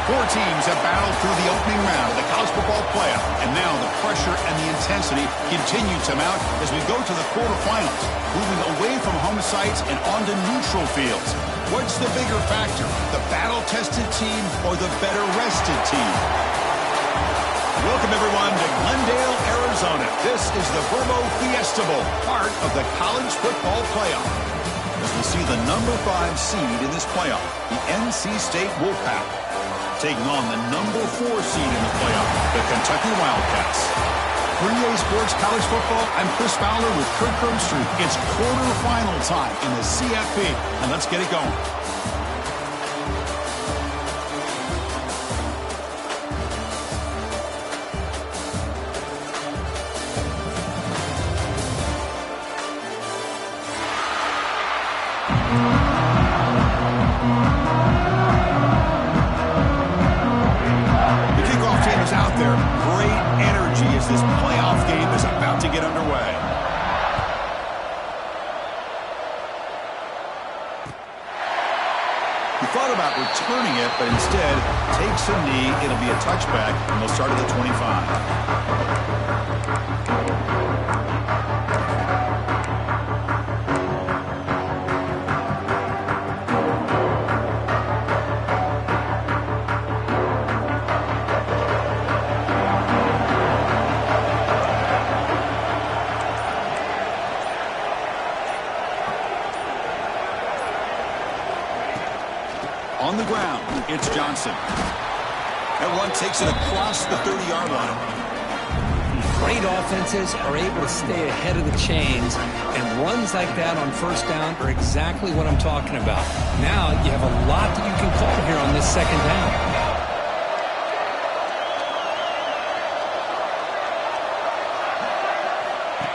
Four teams have battled through the opening round of the college football playoff, and now the pressure and the intensity continue to mount as we go to the quarterfinals, moving away from home sites and onto neutral fields. What's the bigger factor, the battle-tested team or the better-rested team? Welcome, everyone, to Glendale, Arizona. This is the Fiesta Bowl, part of the college football playoff. As we see the number 5 seed in this playoff, the NC State Wolfpack, taking on the number 4 seed in the playoff, the Kentucky Wildcats. For EA Sports College Football, I'm Chris Fowler with Kirk Herbstreit. It's quarterfinal time in the CFP, and let's get it going. This playoff game is about to get underway. He thought about returning it, but instead takes a knee. It'll be a touchback, and they'll start at the 25. On the ground, it's Johnson. That run takes it across the 30-yard line. Great offenses are able to stay ahead of the chains, and runs like that on first down are exactly what I'm talking about. Now you have a lot that you can call here on this second down.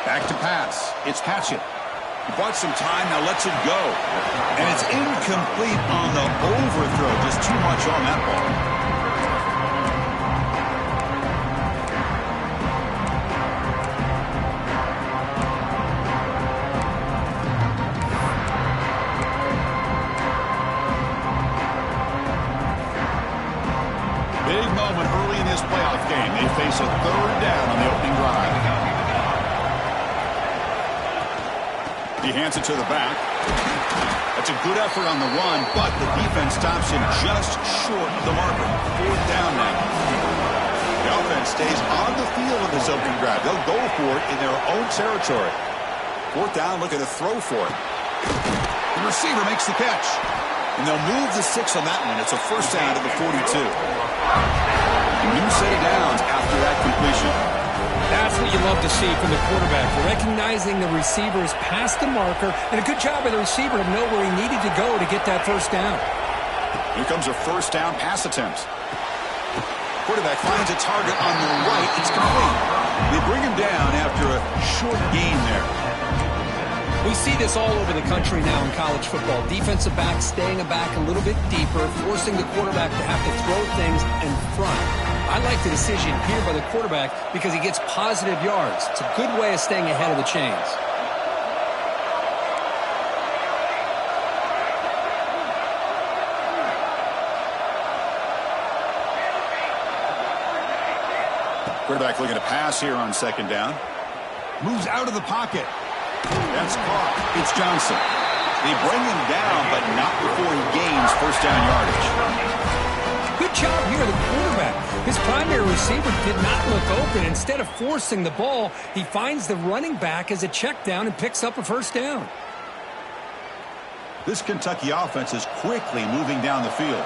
Back to pass. It's Hatchett. He bought some time, now lets it go. And it's incomplete on the overthrow. Just too much on that ball. Big moment early in this playoff game. They face a third down on the opening drive. He hands it to the back. That's a good effort on the run, but the defense stops him just short of the marker. Fourth down now. The offense stays on the field with this opening drive. They'll go for it in their own territory. Fourth down, look at the throw for it. The receiver makes the catch. And they'll move the 6 on that one. It's a first down to the 42. A new set of downs after that completion. That's what you love to see from the quarterback, recognizing the receiver's past the marker, and a good job by the receiver to know where he needed to go to get that first down. Here comes a first down pass attempt. Quarterback finds a target on the right. It's complete. They bring him down after a short gain there. We see this all over the country now in college football. Defensive backs staying back a little bit deeper, forcing the quarterback to have to throw things in front. I like the decision here by the quarterback because he gets positive yards. It's a good way of staying ahead of the chains. Quarterback looking to pass here on second down. Moves out of the pocket. That's caught. It's Johnson. They bring him down, but not before he gains first down yardage. Good job here, the quarterback. His primary receiver did not look open. Instead of forcing the ball, he finds the running back as a check down and picks up a first down. This Kentucky offense is quickly moving down the field.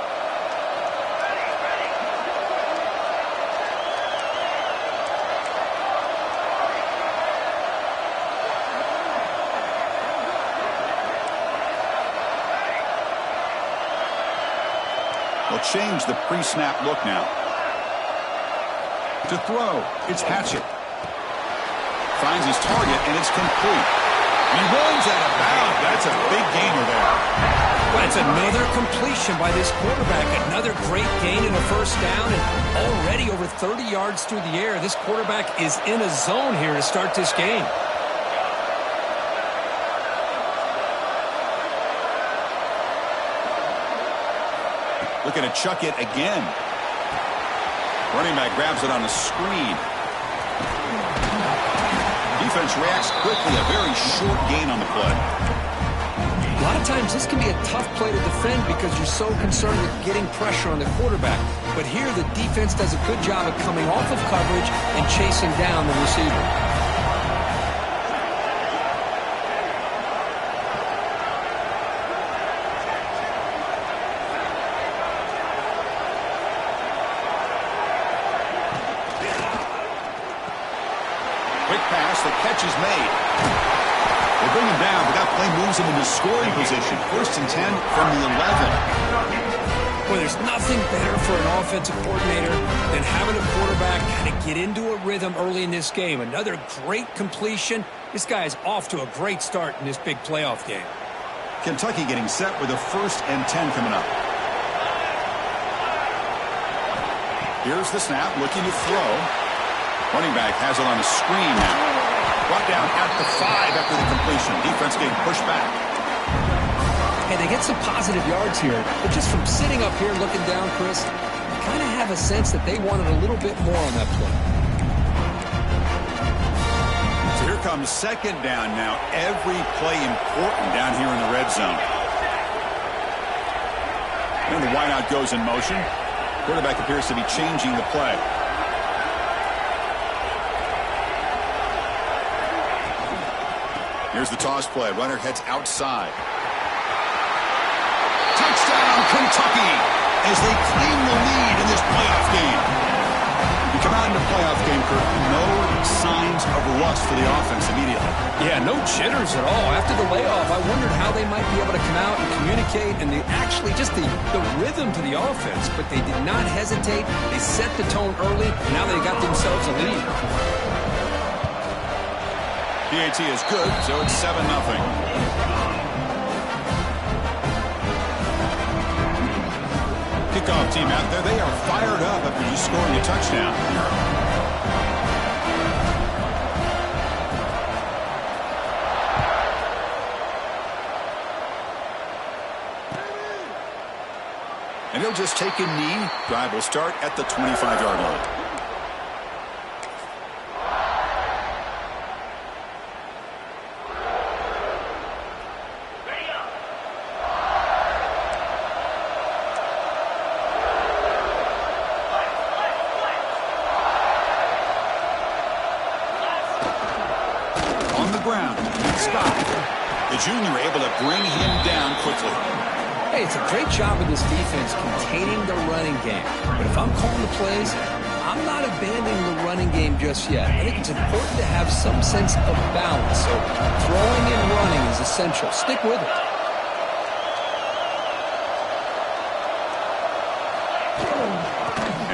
They'll change the pre-snap look now. To throw, it's Hatchett. Finds his target, and it's complete. He runs out of bounds. That's a big gainer there. Well, it's another completion by this quarterback. Another great gain in the first down, and already over 30 yards through the air. This quarterback is in a zone here to start this game. Looking to chuck it again. Running back grabs it on a screen. Defense reacts quickly. A very short gain on the play. A lot of times this can be a tough play to defend because you're so concerned with getting pressure on the quarterback. But here the defense does a good job of coming off of coverage and chasing down the receiver. Quick pass. The catch is made. They bring him down, but that play moves him into scoring position. 1st and 10 from the 11. Boy, there's nothing better for an offensive coordinator than having a quarterback kind of get into a rhythm early in this game. Another great completion. This guy is off to a great start in this big playoff game. Kentucky getting set with a 1st and 10 coming up. Here's the snap, looking to throw. Running back has it on a screen now. Brought down at the 5 after the completion. Defense getting pushed back. Hey, they get some positive yards here, but just from sitting up here looking down, Chris, you kind of have a sense that they wanted a little bit more on that play. So here comes 2nd down now. Every play important down here in the red zone. And the wideout goes in motion. Quarterback appears to be changing the play. Here's the toss play. Runner heads outside. Touchdown, Kentucky, as they claim the lead in this playoff game. You come out in the playoff game, Kurt, no signs of rust for the offense immediately. Yeah, no jitters at all. After the layoff, I wondered how they might be able to come out and communicate and actually just the rhythm to the offense, but they did not hesitate. They set the tone early. Now they got themselves a lead. PAT is good, so it's 7-0. Kickoff team out there. They are fired up after just scoring a touchdown. And he'll just take a knee. Drive will start at the 25-yard line. Junior able to bring him down quickly. Hey, it's a great job of this defense containing the running game. But if I'm calling the plays, I'm not abandoning the running game just yet. I think it's important to have some sense of balance. So throwing and running is essential. Stick with it.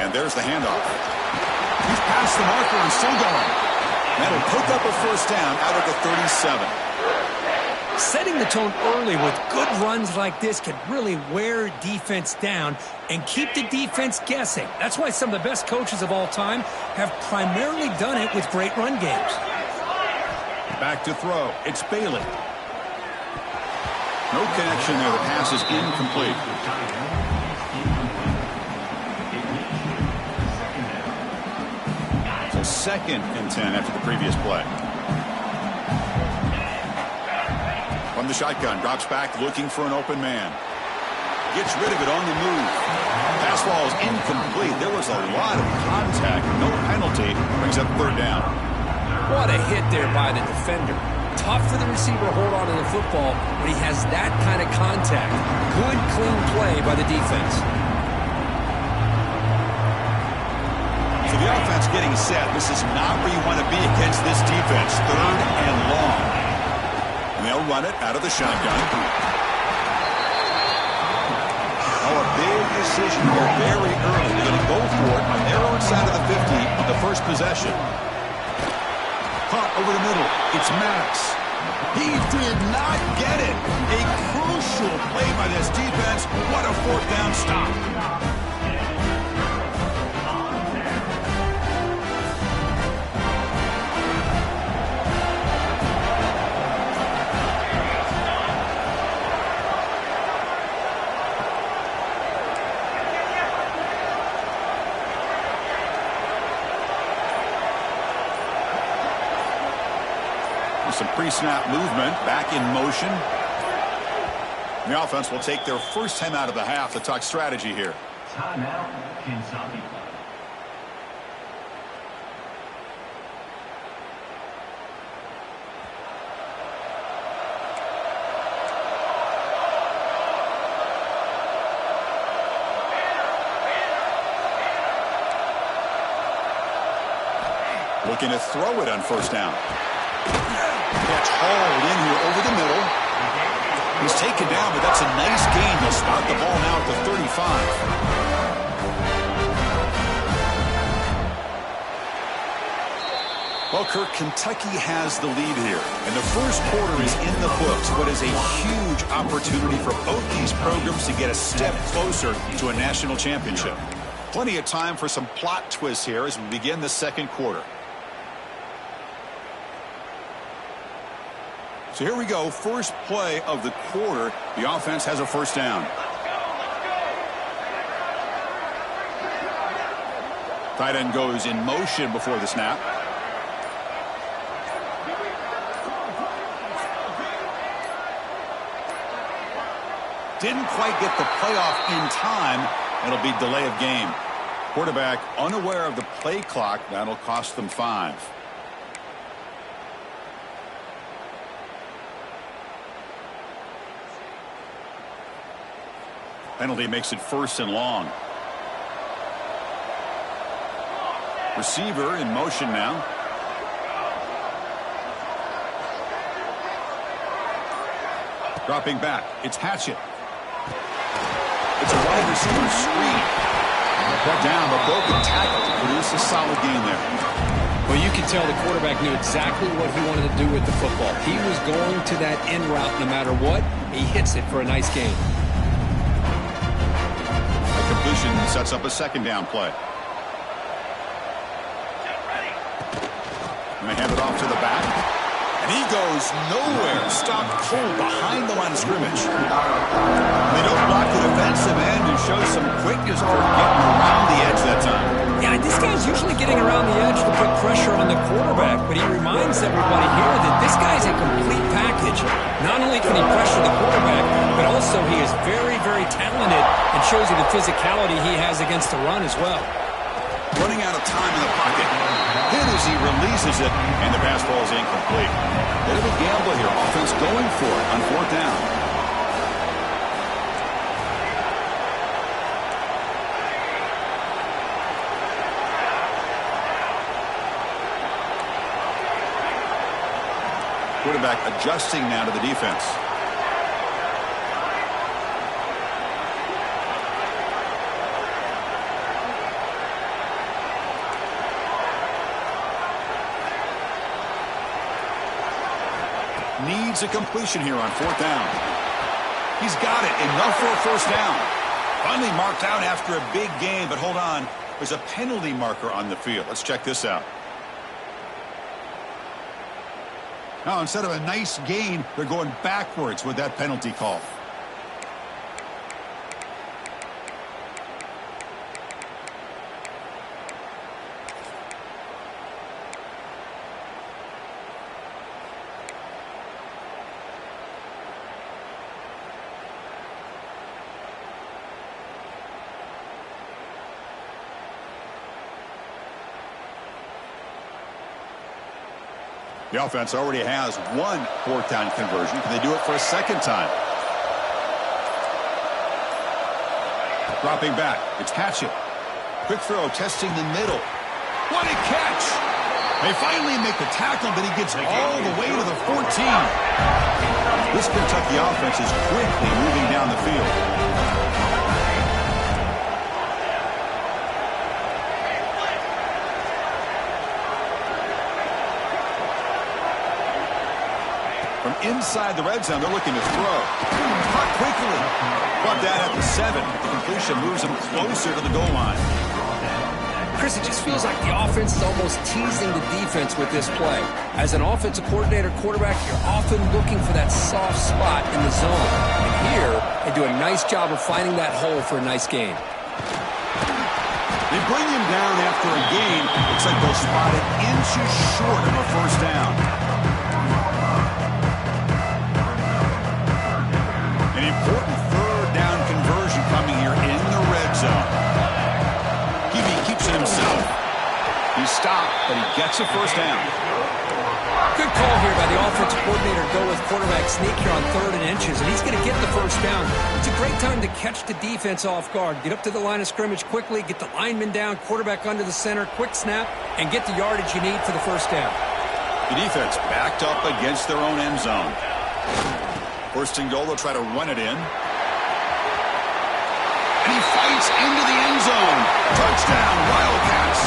And there's the handoff. He's past the marker and still going. That'll pick up a 1st down out of the 37. Setting the tone early with good runs like this can really wear defense down and keep the defense guessing. That's why some of the best coaches of all time have primarily done it with great run games. Back to throw. It's Bailey. No connection there. The pass is incomplete. So 2nd and 10 after the previous play. From the shotgun, drops back looking for an open man. Gets rid of it on the move. Pass ball is incomplete. There was a lot of contact. No penalty. Brings up 3rd down. What a hit there by the defender. Tough for the receiver to hold on to the football, but he has that kind of contact. Good, clean play by the defense. So the offense getting set. This is not where you want to be against this defense. 3rd and long. And they'll run it out of the shotgun. Oh, a big decision here very early. They're going to go for it on their own side of the 50 on the first possession. Caught over the middle. It's Maddox. He did not get it. A crucial play by this defense. What a 4th down stop. Some pre-snap movement, back in motion. The offense will take their first time out of the half to talk strategy here. Timeout, Kentucky. Looking to throw it on first down. Catch hauled in here over the middle. He's taken down, but that's a nice gain. He'll spot the ball now at the 35. Well, Kirk, Kentucky has the lead here, and the first quarter is in the books. What is a huge opportunity for both these programs to get a step closer to a national championship. Plenty of time for some plot twists here as we begin the second quarter. So here we go, first play of the quarter. The offense has a first down. Tight end goes in motion before the snap. Didn't quite get the playoff in time. It'll be delay of game. Quarterback unaware of the play clock. That'll cost them 5. Penalty makes it first and long. Receiver in motion now. Dropping back. It's Hatchett. It's a wide receiver screen. Brought down, but broken tackle to produce a solid gain there. Well, you can tell the quarterback knew exactly what he wanted to do with the football. He was going to that in route no matter what. He hits it for a nice gain. Completion sets up a second down play. Going to hand it off to the back. And he goes nowhere. Stopped cold behind the line of scrimmage. They don't block the defensive end and show some quickness for getting around the edge that time. Yeah, this guy's usually getting around the edge to put pressure on the quarterback, but he reminds everybody here that this guy's a complete package. Not only can he pressure the quarterback, but also he is very, very talented and shows you the physicality he has against the run as well. Running out of time in the pocket. Hit as he releases it, and the pass ball is incomplete. Bit of a gamble here. Offense going for it on fourth down. Quarterback adjusting now to the defense. Needs a completion here on fourth down. He's got it. Enough for a first down. Finally marked out after a big gain, but hold on. There's a penalty marker on the field. Let's check this out. Now, instead of a nice gain, they're going backwards with that penalty call. The offense already has one fourth down conversion. Can they do it for a second time? Dropping back. It's Hatchett. Quick throw, testing the middle. What a catch! They finally make the tackle, but he gets all the way to the 14. This Kentucky offense is quickly moving down the field. From inside the red zone, they're looking to throw. Caught quickly. Brought down at the 7. The completion moves them closer to the goal line. Chris, it just feels like the offense is almost teasing the defense with this play. As an offensive coordinator, quarterback, you're often looking for that soft spot in the zone. And here, they do a nice job of finding that hole for a nice gain. They bring him down after a gain. Looks like they'll spot it inches short of a first down. but he gets a first down. Good call here by the offensive coordinator to go with quarterback sneak here on 3rd and inches, and he's going to get the first down. It's a great time to catch the defense off guard. Get up to the line of scrimmage quickly, get the lineman down, quarterback under the center, quick snap, and get the yardage you need for the first down. The defense backed up against their own end zone. 1st and goal, they'll try to run it in. And he fights into the end zone. Touchdown, Wildcats.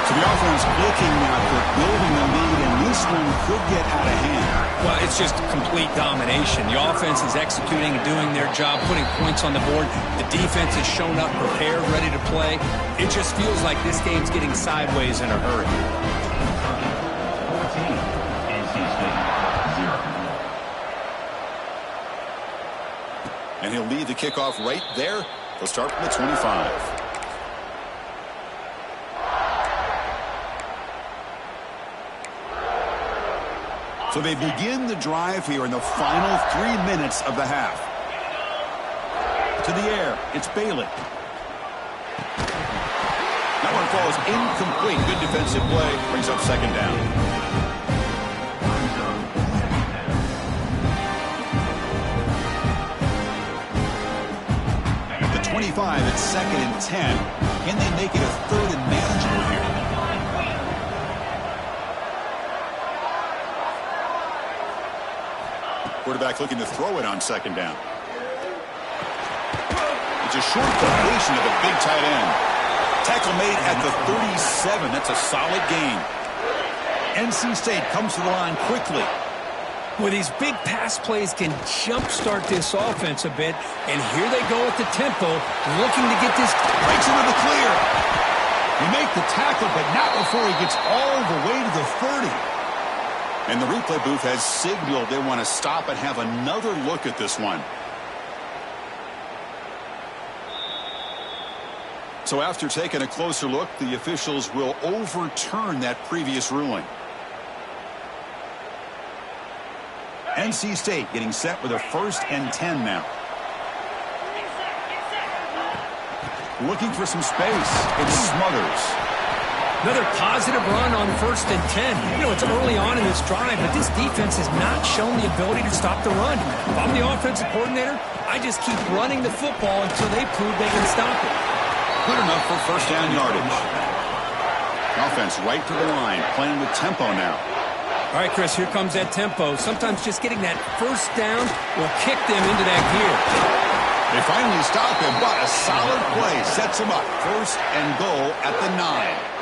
So the offense looking now for building the lead, and this one could get out of hand. Well, it's just complete domination. The offense is executing and doing their job, putting points on the board. The defense has shown up, prepared, ready to play. It just feels like this game's getting sideways in a hurry. 14, NC State, 0. And he'll lead the kickoff right there. They'll start from the 25. So they begin the drive here in the final 3 minutes of the half. To the air, it's Bailey. That one falls incomplete. Good defensive play. Brings up 2nd down. At the 25, it's 2nd and 10. Can they make it a 3rd and manageable here? Quarterback looking to throw it on 2nd down. It's a short completion of a big tight end. Tackle made at the 37. That's a solid gain. NC State comes to the line quickly. Well, these big pass plays can jumpstart this offense a bit, and here they go at the tempo, looking to get this. Breaks into the clear. You make the tackle, but not before he gets all the way to the 30. And the replay booth has signaled they want to stop and have another look at this one. So after taking a closer look, the officials will overturn that previous ruling. NC State getting set with a 1st and 10 now. Looking for some space. It's Smothers. Another positive run on 1st and 10. You know, it's early on in this drive, but this defense has not shown the ability to stop the run. If I'm the offensive coordinator, I just keep running the football until they prove they can stop it. Good enough for 1st down yardage. Offense right to the line, playing with tempo now. All right, Chris, here comes that tempo. Sometimes just getting that 1st down will kick them into that gear. They finally stop him, but a solid play sets him up. 1st and goal at the 9.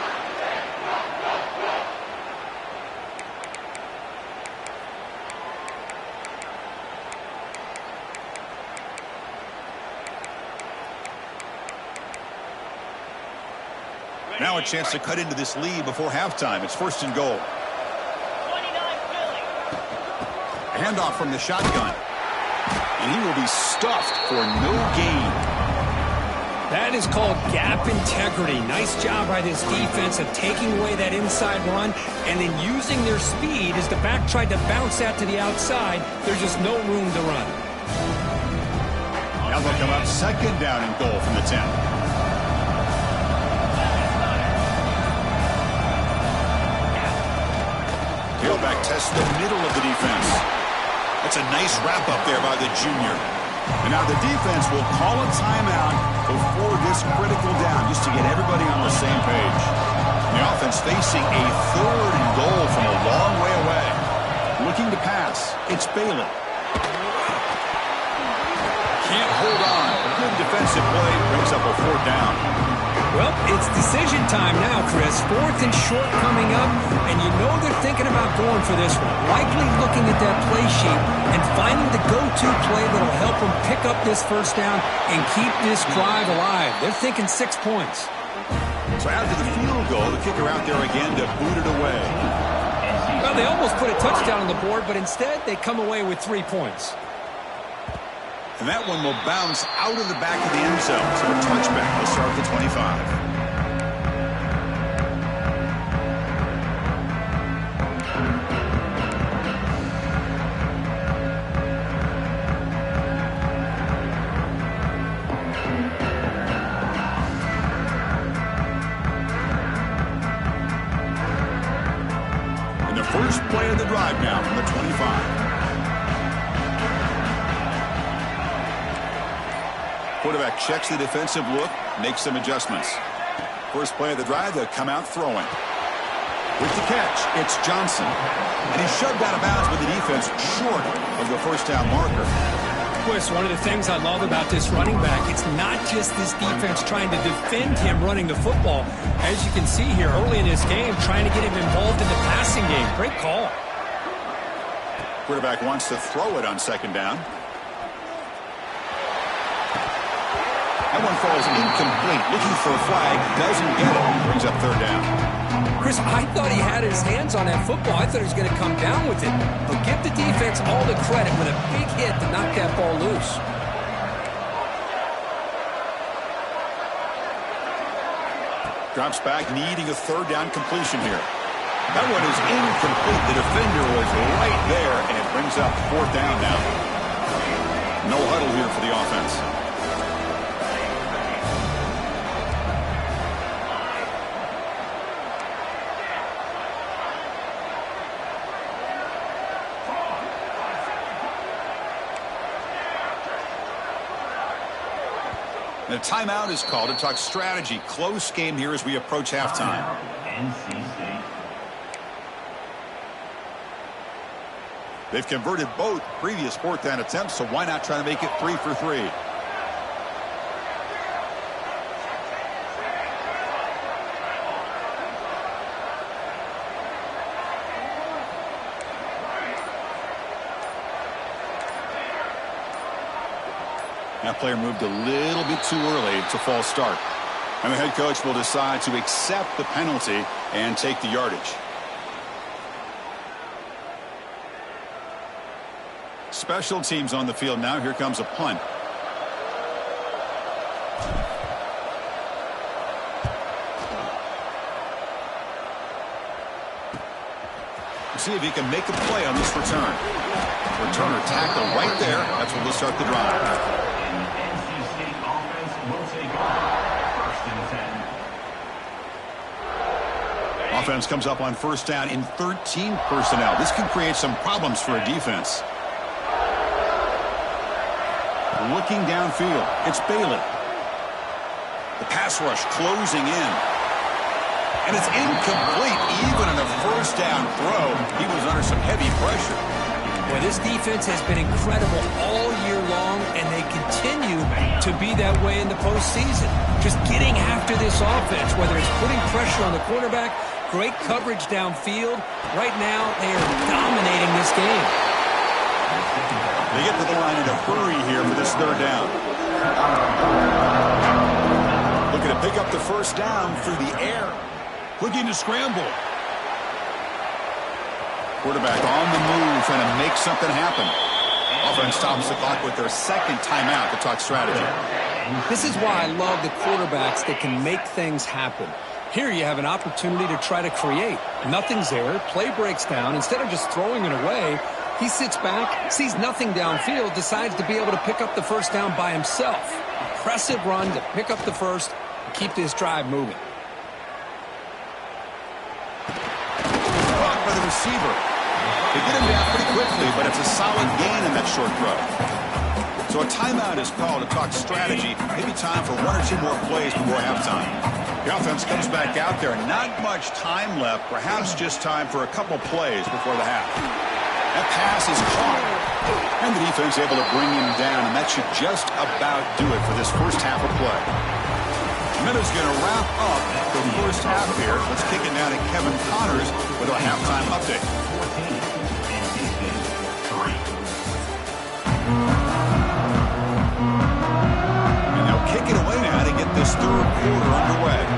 Now a chance to cut into this lead before halftime. It's 1st and goal. Handoff from the shotgun. And he will be stuffed for no gain. That is called gap integrity. Nice job by this defense of taking away that inside run and then using their speed as the back tried to bounce that to the outside. There's just no room to run. Now they'll come up 2nd down and goal from the 10. Tailback tests the middle of the defense. That's a nice wrap-up there by the junior. And now the defense will call a timeout before this critical down, just to get everybody on the same page. The offense facing a 3rd and goal from a long way away. Looking to pass. It's Bailey. Can't hold on. A good defensive play brings up a 4th down. Well, it's decision time now, Chris. 4th and short coming up, and you know they're thinking about going for this one. Likely looking at that play sheet and finding the go-to play that'll help them pick up this 1st down and keep this drive alive. They're thinking 6 points. So after the field goal, the kicker out there again to boot it away. Well, they almost put a touchdown on the board, but instead they come away with 3 points. And that one will bounce out of the back of the end zone. So a touchback will start the 25. starting the drive now from the 25. Quarterback checks the defensive look, makes some adjustments. First play of the drive, they'll come out throwing. With the catch, it's Johnson. And he's shoved out of bounds with the defense short of the first down marker. Chris, one of the things I love about this running back, it's not just this defense trying to defend him running the football. As you can see here early in this game, trying to get him involved in the passing game. Great call. Quarterback wants to throw it on second down. That one falls incomplete. Looking for a flag. Doesn't get it. Brings up third down. Chris, I thought he had his hands on that football. I thought he was going to come down with it. But give the defense all the credit with a big hit to knock that ball loose. Drops back, needing a third down completion here. That one is incomplete. The defender was right there, and it brings up fourth down now. No huddle here for the offense. The timeout is called to talk strategy. Close game here as we approach halftime. They've converted both previous fourth down attempts, so why not try to make it 3 for 3? That player moved a little bit too early. It's a false start. And the head coach will decide to accept the penalty and take the yardage. Special teams on the field now. Here comes a punt. See if he can make a play on this return. Returner tackle right there. That's when we'll start the drive. Offense comes up on first down in 13 personnel. This can create some problems for a defense. Looking downfield, it's Bailey. The pass rush closing in. And it's incomplete. Even on a first down throw, he was under some heavy pressure. Well, this defense has been incredible all year long, and they continue to be that way in the postseason. Just getting after this offense, whether it's putting pressure on the quarterback, great coverage downfield. Right now, they are dominating this game. They get to the line in a hurry here for this third down. Looking to pick up the first down through the air. Looking to scramble. Quarterback on the move, trying to make something happen. Offense stops the clock with their second timeout to talk strategy. This is why I love the quarterbacks that can make things happen. Here you have an opportunity to try to create. Nothing's there. Play breaks down. Instead of just throwing it away, he sits back, sees nothing downfield, decides to be able to pick up the first down by himself. Impressive run to pick up the first and keep this drive moving. Caught by the receiver. They get him down pretty quickly, but it's a solid gain in that short throw. So a timeout is called to talk strategy. Maybe time for one or two more plays before halftime. The offense comes back out there. Not much time left. Perhaps just time for a couple plays before the half. That pass is caught. And the defense able to bring him down. And that should just about do it for this first half of play. Minutes going to wrap up the first half here. Let's kick it now to Kevin Connors with our halftime update. And they'll kick it away now to get this third quarter underway.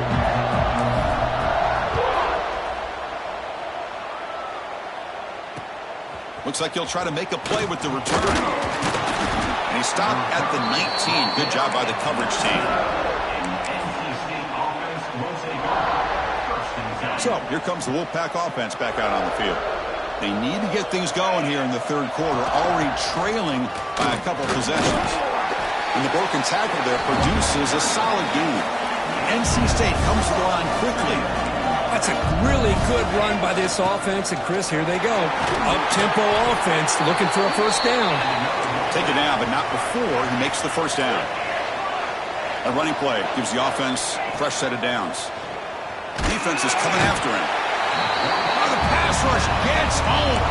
Looks like he'll try to make a play with the return. And he stopped at the 19. Good job by the coverage team. So here comes the Wolfpack offense back out on the field. They need to get things going here in the third quarter, already trailing by a couple possessions. And the broken tackle there produces a solid gain. NC State comes to the line quickly. That's a really good run by this offense. And, Chris, here they go. Up-tempo offense looking for a first down. Take it now, but not before he makes the first down. A running play gives the offense a fresh set of downs. Defense is coming after him. Oh, the pass rush gets home.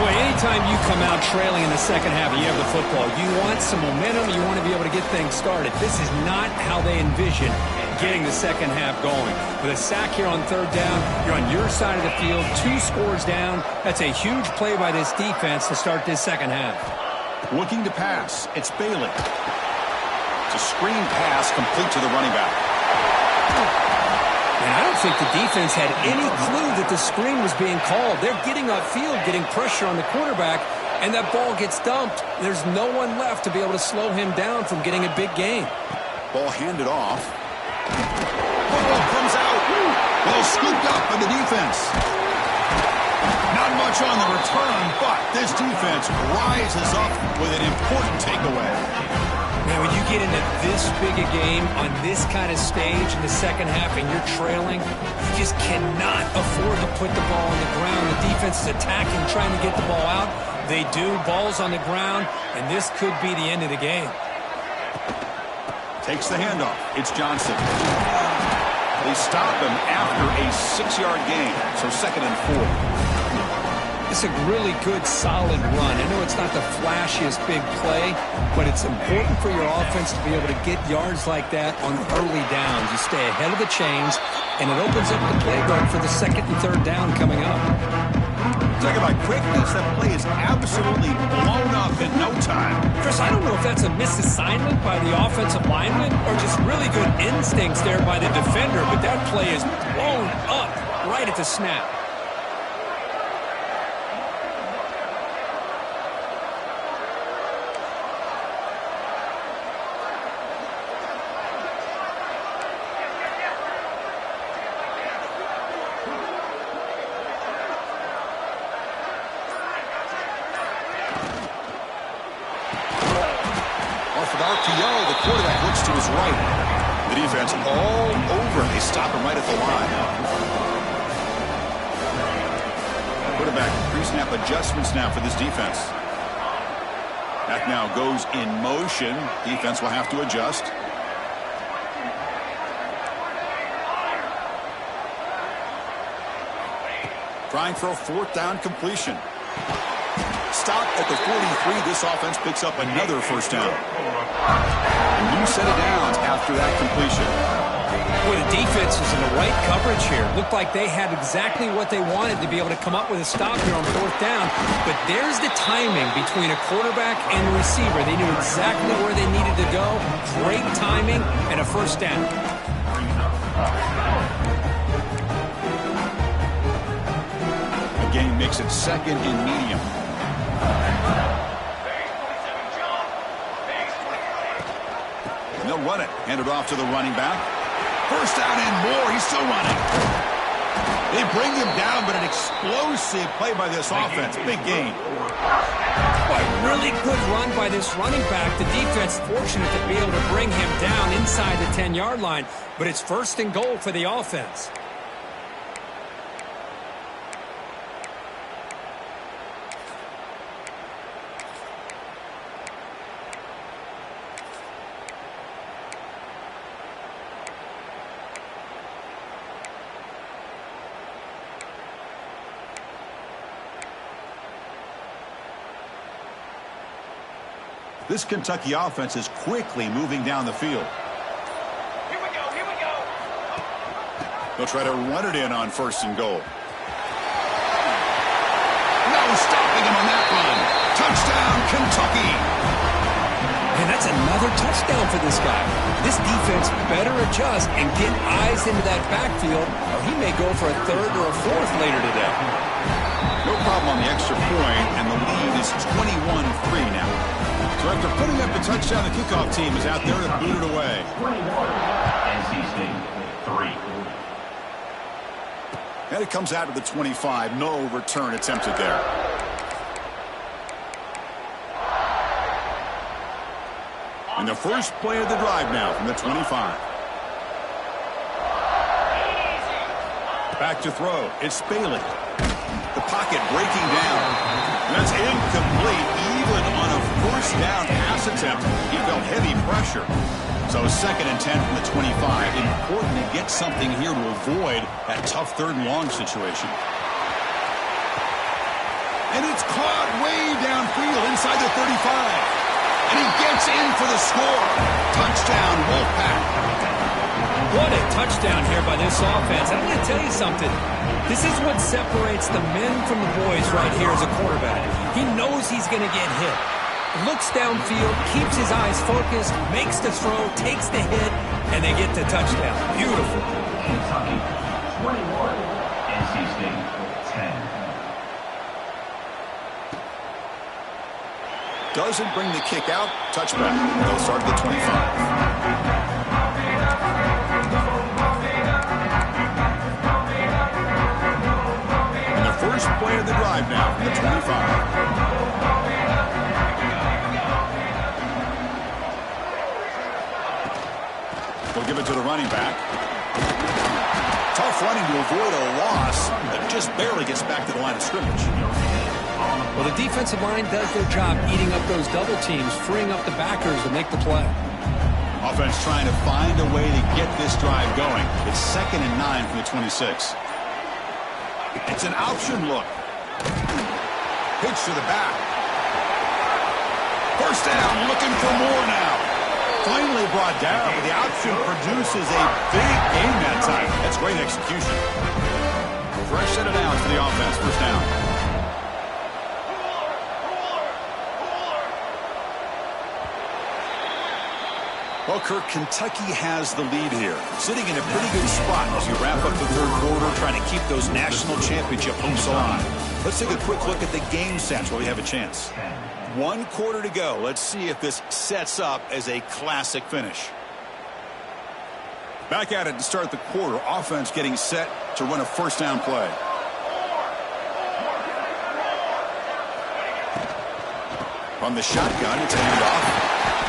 Boy, anytime you come out trailing in the second half and you have the football, you want some momentum. You want to be able to get things started. This is not how they envision getting the second half going. With a sack here on third down, you're on your side of the field, 2 scores down. That's a huge play by this defense to start this second half. Looking to pass. It's Bailey. It's a screen pass complete to the running back. And I don't think the defense had any clue that the screen was being called. They're getting upfield, getting pressure on the quarterback, and that ball gets dumped. There's no one left to be able to slow him down from getting a big gain. Ball handed off. Football comes out. Ball scooped up by the defense. Not much on the return, but this defense rises up with an important takeaway. Now, when you get into this big a game on this kind of stage in the second half and you're trailing, you just cannot afford to put the ball on the ground. The defense is attacking, trying to get the ball out. They do. Ball's on the ground, and this could be the end of the game. Takes the handoff. It's Johnson. They stop him after a 6-yard gain, so 2nd and 4. It's a really good, solid run. I know it's not the flashiest big play, but it's important for your offense to be able to get yards like that on early downs. You stay ahead of the chains, and it opens up the playbook for the 2nd and 3rd down coming up. Talking about quickness, that play is absolutely blown up in no time. Chris, I don't know if that's a misassignment by the offensive lineman or just really good instincts there by the defender, but that play is blown up right at the snap. RPO, the quarterback looks to his right. The defense all over. They stop him right at the line. Quarterback pre-snap adjustments now for this defense. Back now goes in motion. Defense will have to adjust. Trying for a 4th down completion. Stop at the 43. This offense picks up another first down. A new set of downs after that completion. Boy, the defense was in the right coverage here. Looked like they had exactly what they wanted to be able to come up with a stop here on 4th down. But there's the timing between a quarterback and a receiver. They knew exactly where they needed to go. Great timing and a first down. The game makes it 2nd and medium. And they'll run it. Hand it off to the running back. First down and more. He's still running. They bring him down, but an explosive play by this offense. Big gain. Boy, really good run by this running back. The defense fortunate to be able to bring him down inside the 10-yard line. But it's 1st and goal for the offense. This Kentucky offense is quickly moving down the field. Here we go, here we go. They'll try to run it in on 1st and goal. No stopping him on that run. Touchdown, Kentucky. And that's another touchdown for this guy. This defense better adjust and get eyes into that backfield, or he may go for a 3rd or a 4th later today. No problem on the extra point, and the lead is 21-3 now. So after putting up the touchdown, the kickoff team is out there to boot it away. NC State 3. And it comes out of the 25. No return attempted there. And the first play of the drive now from the 25. Back to throw. It's Bailey. The pocket breaking down. That's incomplete. Even on a first down pass attempt, he felt heavy pressure. So 2nd and 10 from the 25. Important to get something here to avoid that tough 3rd and long situation. And it's caught way downfield inside the 35. And he gets in for the score. Touchdown, Wolfpack. What a touchdown here by this offense. I'm going to tell you something. This is what separates the men from the boys right here as a quarterback. He knows he's going to get hit. Looks downfield, keeps his eyes focused, makes the throw, takes the hit, and they get the touchdown. Beautiful. Kentucky 21, NC State 10. Doesn't bring the kick out. Touchback. They'll start at the 25. And the first play of the drive now from the 25. They'll give it to the running back. Tough running to avoid a loss, but just barely gets back to the line of scrimmage. Well, the defensive line does their job eating up those double teams, freeing up the backers to make the play. Offense trying to find a way to get this drive going. It's 2nd and 9 from the 26. It's an option look. Pitch to the back. First down, looking for more now. Finally brought down, but the option produces a big gain that time. That's great execution. Fresh set of downs for the offense. First down. Well, Kirk, Kentucky has the lead here, sitting in a pretty good spot as you wrap up the 3rd quarter, trying to keep those national championship hopes alive. Let's take a quick look at the game stats while we have a chance. 1 quarter to go. Let's see if this sets up as a classic finish. Back at it to start the quarter. Offense getting set to run a first down play. From the shotgun, it's a handoff.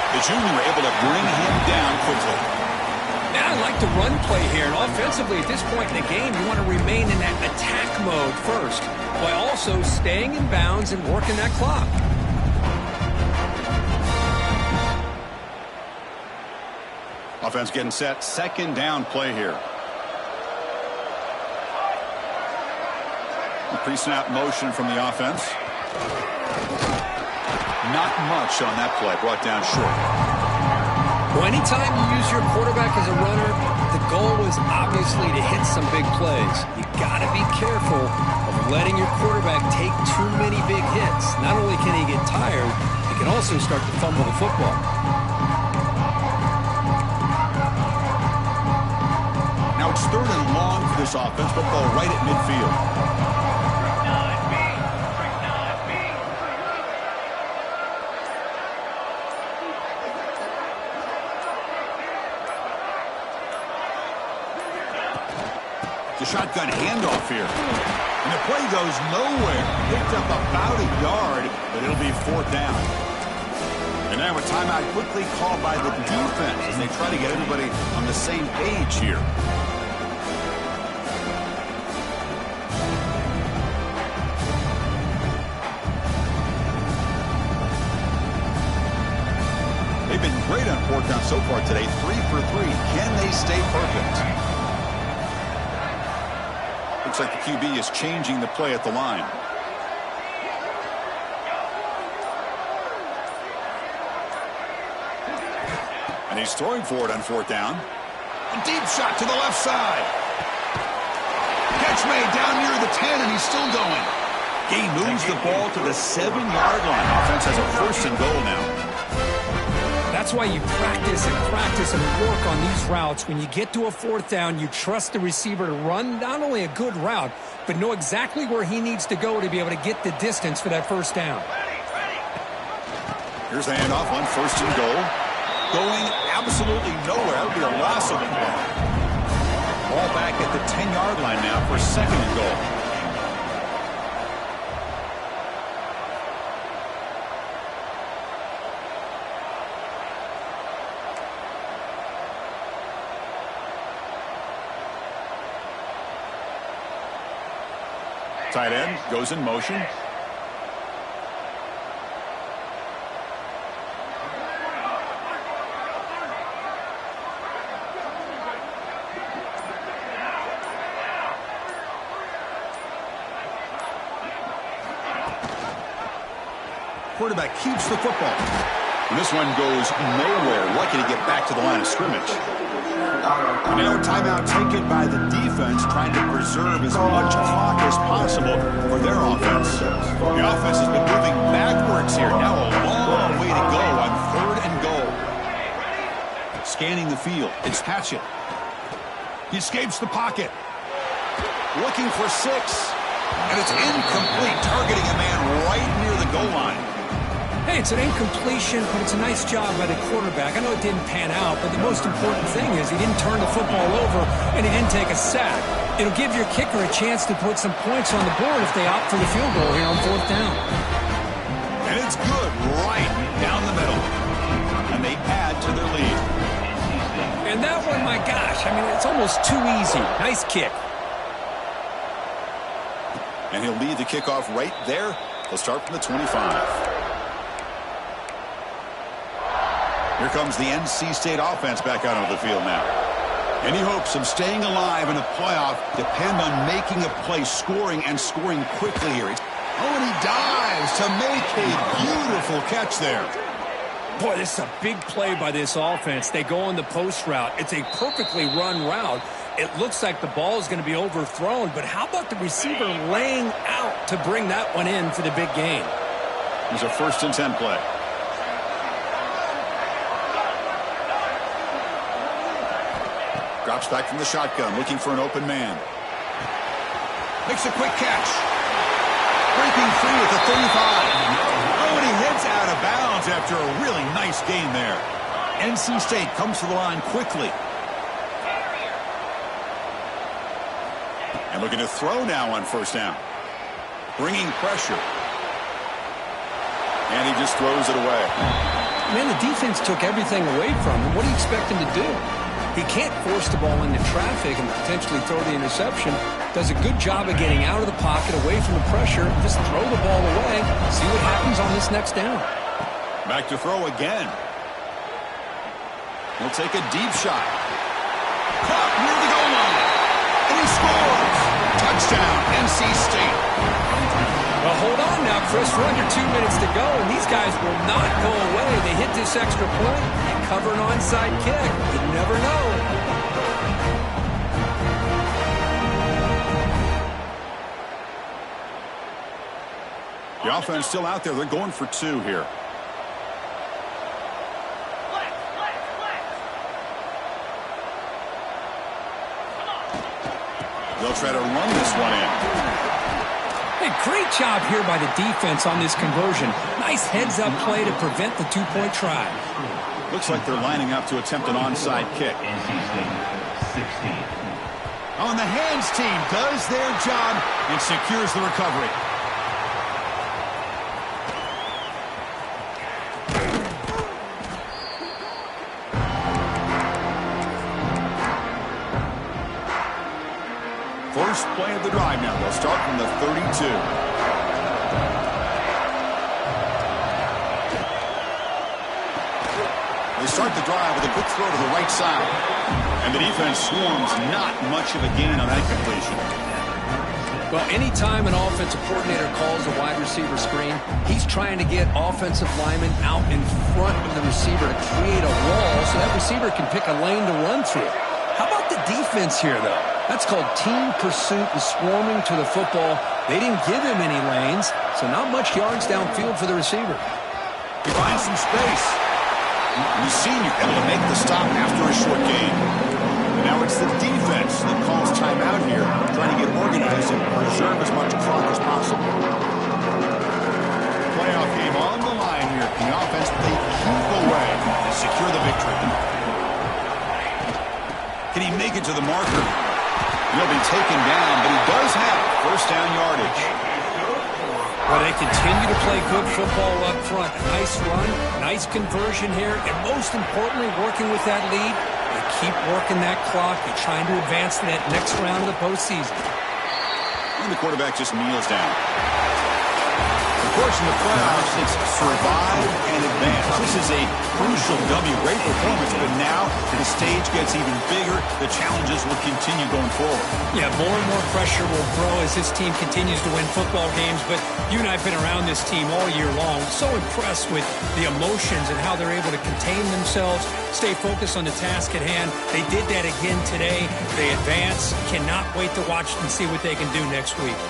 The junior able to bring him down quickly. Now I like the run play here, and offensively at this point in the game, you want to remain in that attack mode first, while also staying in bounds and working that clock. Offense getting set. 2nd down play here. Pre-snap motion from the offense. Not much on that play. Brought down short. Well, anytime you use your quarterback as a runner, the goal is obviously to hit some big plays. You got to be careful of letting your quarterback take too many big hits. Not only can he get tired, he can also start to fumble the football. Now it's 3rd and long for this offense, but ball right at midfield. The shotgun handoff here. And the play goes nowhere. Picked up about a yard, but it'll be 4th down. And now a timeout quickly called by the defense as they try to get everybody on the same page here. They've been great on 4th down so far today. 3 for 3. Can they stay perfect? Looks like the QB is changing the play at the line. And he's throwing for it on 4th down. A deep shot to the left side. Catch made down near the 10, and he's still going. He moves the ball to the 7-yard line. Offense has a 1st and goal now. That's why you practice and work on these routes. When you get to a 4th down, you trust the receiver to run not only a good route, but know exactly where he needs to go to be able to get the distance for that 1st down. Here's the handoff on 1st and goal. Going absolutely nowhere. That would be a loss of the ball. Ball back at the 10-yard line now for 2nd and goal. Tight end goes in motion. Quarterback keeps the football. And this one goes nowhere. Lucky to get back to the line of scrimmage. And now a timeout taken by the defense, trying to preserve as much clock as possible for their offense. The offense has been moving backwards here. Now a long way to go on 3rd and goal. Scanning the field. It's Hatchett. He escapes the pocket. Looking for 6. And it's incomplete, targeting a man right near the goal line. Hey, it's an incompletion, but it's a nice job by the quarterback. I know it didn't pan out, but the most important thing is he didn't turn the football over and he didn't take a sack. It'll give your kicker a chance to put some points on the board if they opt for the field goal here on 4th down. And it's good right down the middle. And they add to their lead. And that one, my gosh, I mean, it's almost too easy. Nice kick. And he'll lead the kickoff right there. They'll start from the 25. Here comes the NC State offense back out onto the field now. Any hopes of staying alive in a playoff depend on making a play, scoring, and scoring quickly here. Oh, and he dives to make a beautiful catch there. Boy, this is a big play by this offense. They go on the post route. It's a perfectly run route. It looks like the ball is going to be overthrown, but how about the receiver laying out to bring that one in for the big gain? It was a 1st and 10 play. Drops back from the shotgun, looking for an open man. Makes a quick catch. Breaking free at the 35. Oh, and he heads out of bounds after a really nice gain there. NC State comes to the line quickly. And looking to throw now on 1st down. Bringing pressure. And he just throws it away. Man, the defense took everything away from him. What do you expect him to do? He can't force the ball into traffic and potentially throw the interception. Does a good job of getting out of the pocket, away from the pressure, just throw the ball away, see what happens on this next down. Back to throw again. He'll take a deep shot. Caught near the goal line. And he scores. Touchdown, NC State. Well, hold on now, Chris. We're under 2 minutes to go, and these guys will not go away. They hit this extra point and cover an onside kick. You never know. The offense still out there. They're going for 2 here. They'll try to run this one in. Hey, great job here by the defense on this conversion. Nice heads-up play to prevent the 2-point try. Looks like they're lining up to attempt an onside kick. NC State 16. On the hands team does their job and secures the recovery. First play of the drive now. They'll start from the 32. They start the drive with a quick throw to the right side. And the defense swarms not much of a gain on that completion. Well, anytime an offensive coordinator calls a wide receiver screen, he's trying to get offensive linemen out in front of the receiver to create a wall so that receiver can pick a lane to run through. How about the defense here, though? That's called team pursuit and swarming to the football. They didn't give him any lanes, so not much yards downfield for the receiver. He finds some space. The senior able to make the stop after a short gain. And now it's the defense that calls timeout here, trying to get organized and preserve as much clock as possible. Playoff game on the line here. The offense they keep away to secure the victory. Can he make it to the marker? He'll be taken down, but he does have first down yardage. Well, they continue to play good football up front. A nice run, nice conversion here, and most importantly, working with that lead, they keep working that clock. They're trying to advance to that next round of the postseason. And the quarterback just kneels down. Of course, in the playoffs, it's survive and advance. This is a crucial W. Great performance, but now the stage gets even bigger. The challenges will continue going forward. Yeah, more and more pressure will grow as this team continues to win football games. But you and I have been around this team all year long. So impressed with the emotions and how they're able to contain themselves, stay focused on the task at hand. They did that again today. They advance. Cannot wait to watch and see what they can do next week.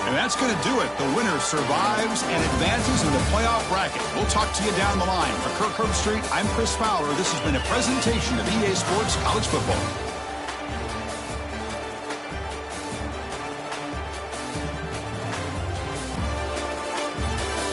And that's going to do it. The winner survives and advances in the playoff bracket. We'll talk to you down the line. For Kirk Herbstreit, I'm Chris Fowler. This has been a presentation of EA Sports College Football.